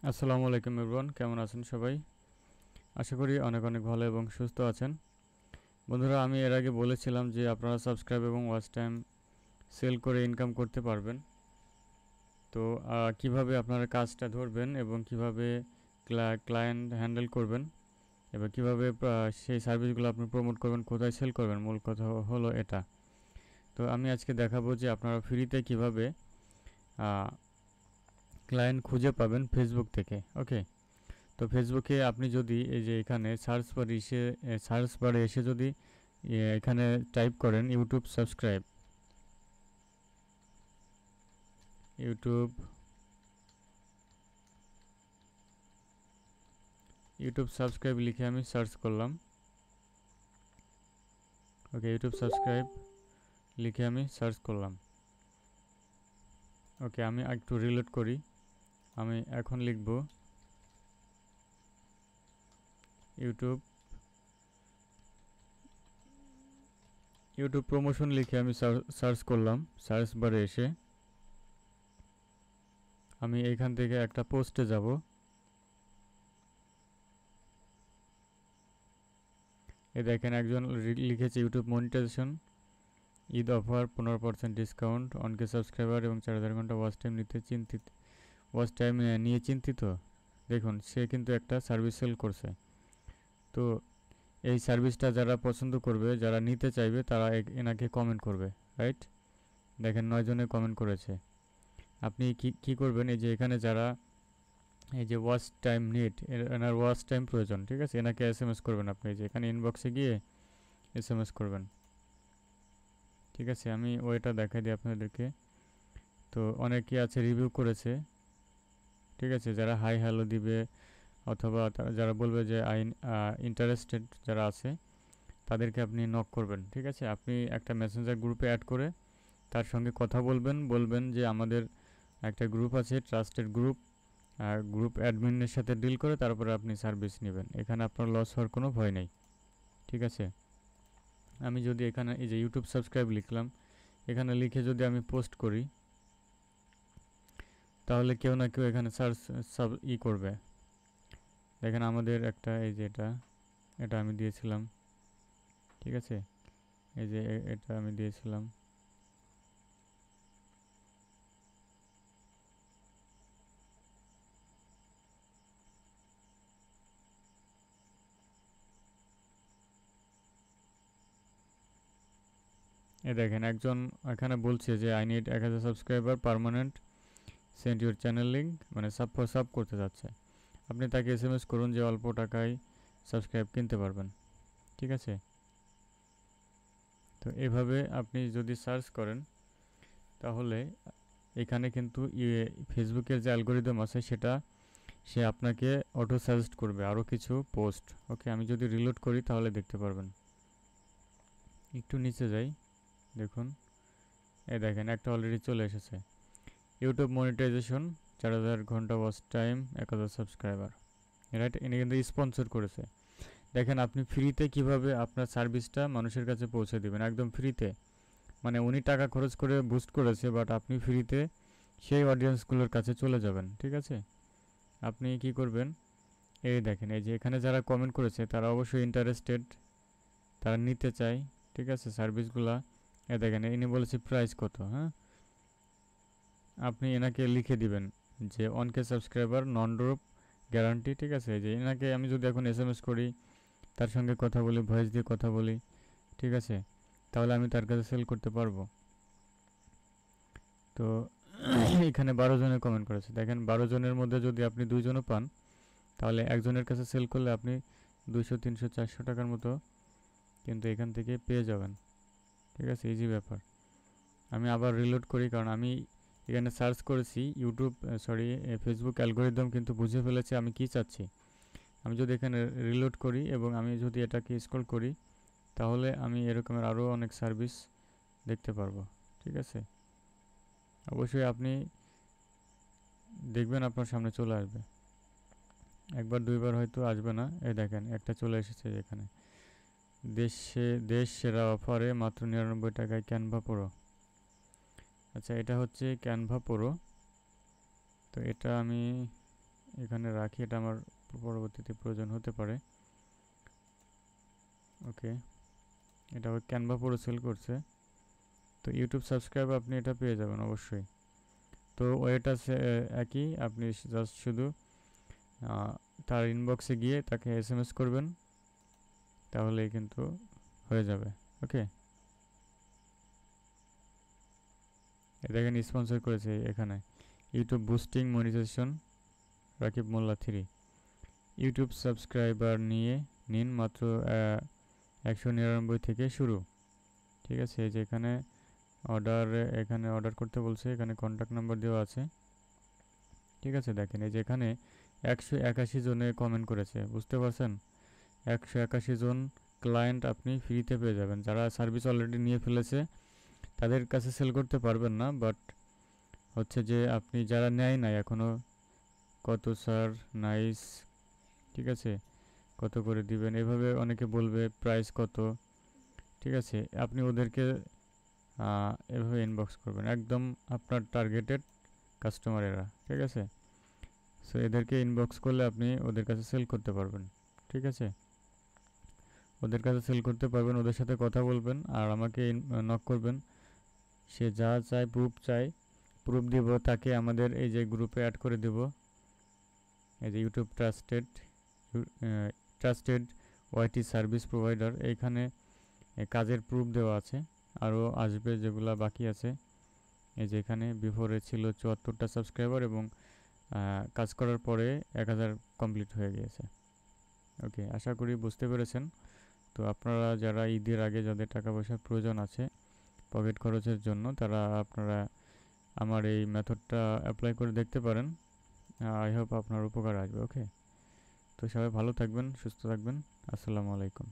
আসসালামু আলাইকুম এভরিওয়ান, কেমন আছেন সবাই? আশা করি অনেক অনেক ভালো এবং সুস্থ আছেন। বন্ধুরা, আমি এর আগে বলেছিলাম যে আপনারা সাবস্ক্রাইব এবং ওয়াচ টাইম সেল করে ইনকাম করতে পারবেন। তো কিভাবে আপনারা কাজটা ধরবেন এবং কিভাবে ক্লায়েন্ট হ্যান্ডেল করবেন এবং কিভাবে সেই সার্ভিসগুলো আপনি প্রমোট করবেন, কোথায় সেল করবেন, মূল কথা হলো এটা। তো আমি আজকে দেখাবো যে আপনারা ফ্রিতে কিভাবে ক্লায়েন্ট খুঁজে পাবেন ফেসবুক থেকে। ওকে, তো ফেসবুকে আপনি যদি এই যে এখানে সার্চ বারে এসে যদি এখানে টাইপ করেন ইউটিউব ইউটিউব সাবস্ক্রাইব লিখে আমি সার্চ করলাম। ওকে, ইউটিউব সাবস্ক্রাইব লিখে আমি সার্চ করলাম। ওকে, আমি একটু রিলোড করি। আমি এখন লিখব ইউটিউব ইউটিউব প্রমোশন লিখে আমি সার্চ করলাম। সার্চ বারে এসে আমি এখান থেকে একটা পোস্টে যাব। এ দেখেন একজন লিখেছে YouTube monetization Eid offer 15% discount অনকে সাবস্ক্রাইবার এবং 4000 ঘন্টা ওয়াচ টাইম নিয়ে চিন্তিত। দেখুন, সে কিন্তু একটা সার্ভিস সেল করছে। তো এই সার্ভিসটা যারা পছন্দ করবে, যারা নিতে চাইবে, তারা এনাকে কমেন্ট করবে, রাইট? দেখেন 9 জনে কমেন্ট করেছে। আপনি কি করবেন, এই যে এখানে যারা এই যে ওয়াচ টাইম এনার ওয়াচ টাইম প্রয়োজন, ঠিক আছে, এনাকে এসএমএস করবেন। আপনি এই যে এখানে ইনবক্সে গিয়ে এসএমএস করবেন, ঠিক আছে? আমি ওইটা দেখাই দিই আপনাদেরকে। তো অনেকে আছে রিভিউ করেছে, ঠিক আছে, যারা হাই হ্যালো দিবে অথবা যারা বলবে যে ইন্টারেস্টেড যারা আছে তাদেরকে আপনি নক করবেন, ঠিক আছে? আপনি একটা মেসেঞ্জার গ্রুপে অ্যাড করে তার সঙ্গে কথা বলবেন যে আমাদের একটা গ্রুপ আছে, ট্রাস্টেড গ্রুপ, গ্রুপ অ্যাডমিনের সাথে ডিল করে তারপরে আপনি সার্ভিস নেবেন। এখানে আপনার লস হওয়ার কোনো ভয় নেই, ঠিক আছে? আমি যদি এখানে এই যে ইউটিউব সাবস্ক্রাইব লিখলাম, এখানে লিখে যদি আমি পোস্ট করি, তাহলে কেউ না কেউ এখানে করবে। দেখেন আমাদের একটা এই যে এটা আমি দিয়েছিলাম, ঠিক আছে? এই যে এটা আমি দিয়েছিলাম। এই দেখেন একজন এখানে বলছে যে I need 1000 subscriber permanent, send your channel link, মানে সাব করতে যাচ্ছে। আপনি তাকে এসএমএস করুন যে অল্প টাকায় সাবস্ক্রাইব কিনতে পারবেন, ঠিক আছে? তো এভাবে আপনি যদি সার্চ করেন তাহলে এখানে কিন্তু ফেসবুকের যে অ্যালগোরিদম আছে সেটা সে আপনাকে অটো সাজেস্ট করবে আরও কিছু পোস্ট। ওকে, আমি যদি রিলোড করি তাহলে দেখতে পারবেন। একটু নিচে যাই, দেখুন, এই দেখেন একটা অলরেডি চলে এসেছে। ইউটিউব মনিটাইজেশন 4000 ঘন্টা ওয়াচ টাইম 1000 সাবস্ক্রাইবার, রাইট? ইনি কিন্তু স্পন্সর করেছে। দেখেন আপনি ফ্রিতে কিভাবে আপনার সার্ভিসটা মানুষের কাছে পৌঁছে দিবেন, একদম ফ্রিতে। মানে উনি টাকা খরচ করে বুস্ট করেছে, বাট আপনি ফ্রিতে সেই অডিয়েন্সগুলোর কাছে চলে যাবেন, ঠিক আছে? আপনি কি করবেন, এই দেখেন এই যে এখানে যারা কমেন্ট করেছে তারা অবশ্যই ইন্টারেস্টেড, তারা নিতে চায়, ঠিক আছে, সার্ভিসগুলা। এই দেখেন ইনি বলেছে প্রাইস কত। হ্যাঁ, আপনি এনাকে লিখে দিবেন যে অনকে সাবস্ক্রাইবার নন ড্রপ গ্যারান্টি, ঠিক আছে? যে এনাকে আমি যদি এখন এসএমএস করি, তার সঙ্গে কথা বলি, ভয়েস দিয়ে কথা বলি, ঠিক আছে, তাহলে আমি তার কাছে সেল করতে পারবো। তো এখানে 12 জনে কমেন্ট করেছে। দেখেন 12 জনের মধ্যে যদি আপনি 2জনও পান, তাহলে একজনের কাছে সেল করলে আপনি 200, 300, 400 টাকার মতো কিন্তু এখান থেকে পেয়ে যাবেন, ঠিক আছে? ইজি ব্যাপার। আমি আবার রিলোড করি, কারণ আমি এখানে সার্চ করেছি ফেসবুক অ্যালগোরিদম কিন্তু বুঝে ফেলেছে আমি কি চাচ্ছি। আমি যদি এখানে রিলোড করি এবং আমি যদি এটাকে স্ক্রল করি, তাহলে আমি এরকমের আরও অনেক সার্ভিস দেখতে পারবো, ঠিক আছে? অবশ্যই আপনি দেখবেন আপনার সামনে চলে আসবে, একবার দুইবার হয়তো আসবে না। এই দেখেন একটা চলে এসেছে এখানে, দেশ সেরা অফারে মাত্র 99 টাকায় ক্যানভা প্রো। আচ্ছা, এটা হচ্ছে ক্যানভা প্রো। তো এটা আমি এখানে রাখি, এটা আমার পরবর্তীতে প্রয়োজন হতে পারে। ওকে, এটা ক্যানভা পুরো সেল করছে। তো ইউটিউব সাবস্ক্রাইব আপনি এটা পেয়ে যাবেন অবশ্যই। তো ওইটা একই, আপনি জাস্ট শুধু তার ইনবক্সে গিয়ে তাকে এসএমএস করবেন, তাহলেই কিন্তু হয়ে যাবে। ওকে, দেখেন স্পন্সর করেছে এখানে ইউটিউব বুস্টিং মনিটাইজেশন রাকিব মোল্লা 3। ইউটিউব সাবস্ক্রাইবার নিন মাত্র 199 থেকে শুরু। ঠিক আছে, এই যে এখানে অর্ডার করতে বলছে, এখানে কন্ট্যাক্ট নাম্বার দেওয়া আছে। ঠিক আছে, দেখেন এই যে এখানে 181 জনে কমেন্ট করেছে, বুঝতে পারছেন? 181 জন ক্লায়েন্ট আপনি ফ্রিতে পেয়ে যাবেন। যারা সার্ভিস অলরেডি নিয়ে ফেলেছে তাদের কাছে সেল করতে পারবেন না, বাট হচ্ছে যে আপনি যারা নেয় নাই এখনও, কত স্যার, নাইস, ঠিক আছে, কত করে দিবেন, এভাবে অনেকে বলবে প্রাইস কত। ঠিক আছে, আপনি ওদেরকে এভাবে ইনবক্স করবেন, একদম আপনার টার্গেটেড কাস্টমার এরা। ঠিক আছে, সো এদেরকে ইনবক্স করলে আপনি ওদের কাছে সেল করতে পারবেন। ঠিক আছে, ওদের কাছে সেল করতে পারবেন, ওদের সাথে কথা বলবেন আর আমাকে নক করবেন। সে যা চায়, প্রুফ দিব তাকে, আমাদের এই যে গ্রুপে অ্যাড করে দেব। এই যে ইউটিউব ট্রাস্টেড ওয়াইটি সার্ভিস প্রোভাইডার, এইখানে কাজের প্রুফ দেওয়া আছে, আরও আসবে যেগুলো বাকি আছে। এই যে এখানে বিফোরে ছিল 74টা সাবস্ক্রাইবার এবং কাজ করার পরে 1000 কমপ্লিট হয়ে গিয়েছে। ওকে, আশা করি বুঝতে পেরেছেন। তো আপনারা যারা ঈদের আগে যাদের টাকা পয়সার প্রয়োজন আছে পকেট খরচের জন্য, আপনারা আমার এই মেথডটা অ্যাপ্লাই করে দেখতে পারেন। আই হোপ আপনার উপকার আসবে। ওকে, তো সবাই ভালো থাকবেন, সুস্থ থাকবেন। আসসালামু আলাইকুম।